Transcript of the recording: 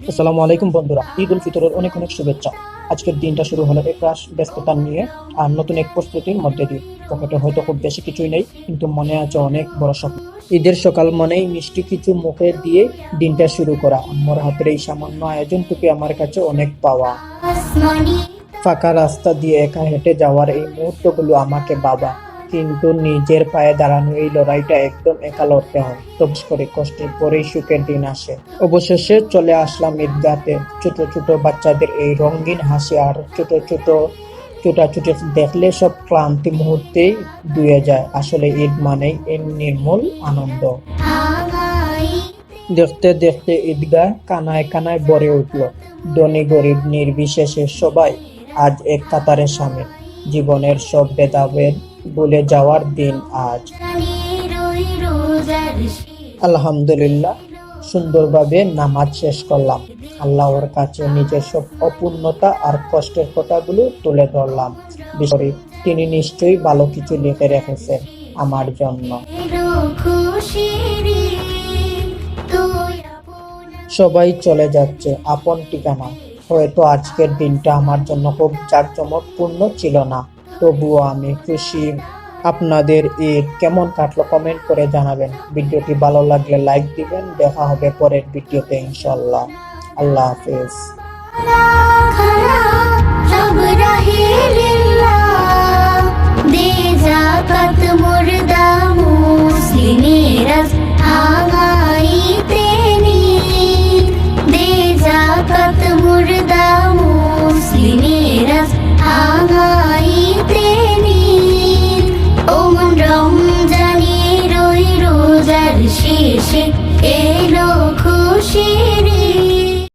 আসসালামু আলাইকুম বন্ধুরা, ঈদ উল ফিতরের অনেক অনেক শুভেচ্ছা। আজকের দিনটা শুরু হলো এক রাশ ব্যস্ততা নিয়ে আর নতুন এক প্রস্তুতির মধ্যে দিয়ে। পকেটে হয়তো খুব বেশি কিছুই নেই, কিন্তু মনে আছে অনেক বড় স্বপ্ন। ঈদের সকাল মানেই মিষ্টি কিছু মুখে দিয়ে দিনটা শুরু করা। আম্মুর হাতের এই সামান্য আয়োজনটুকু আমার কাছে অনেক পাওয়া। ফাঁকা রাস্তা দিয়ে একা হেঁটে যাওয়ার এই মুহূর্তগুলো আমাকে বাবা, কিন্তু নিজের পায়ে দাঁড়ানো এই লড়াইটা একদম একা লড়তে হয়। তবস করে কষ্টের পরেই সুখের দিন আসে। অবশেষে চলে আসলাম ঈদগাতে। ছোট ছোট বাচ্চাদের এই রঙিন হাসি আর ছোট ছোট ছোটাছুটি দেখলে সব ক্লান্তি মুহূর্তেই ধুয়ে যায়। আসলে ঈদ মানেই এর নির্মল আনন্দ। দেখতে দেখতে ঈদগাহ কানায় কানায় ভরে উঠল। ধনী গরিব নির্বিশেষে সবাই আজ এক কাতারে সামিল। জীবনের সব ভেদাভেদ ভুলে যাওয়ার দিন আজ। আলহামদুলিল্লাহ, সুন্দরভাবে নামাজ শেষ করলাম। আল্লাহর কাছে নিজের সব অপূর্ণতা আর কষ্টের কথাগুলো তুলে ধরলাম। বিশেষ করে তিনি নিশ্চয়ই ভালো কিছু লিখে রেখেছেন আমার জন্য। সবাই চলে যাচ্ছে আপন ঠিকানা। হয়তো আজকের দিনটা আমার জন্য খুব জাঁকজমকপূর্ণ ছিল না, তবুও আমি খুশি। আপনাদের ঈদ কেমন কাটলো কমেন্ট করে জানাবেন। ভিডিওটি ভালো লাগলে লাইক দিবেন। দেখা হবে পরের ভিডিওতে ইনশাল্লাহ। আল্লাহ হাফেজ। सब रहे लिल्लाह, दे जाकत मुर्दा।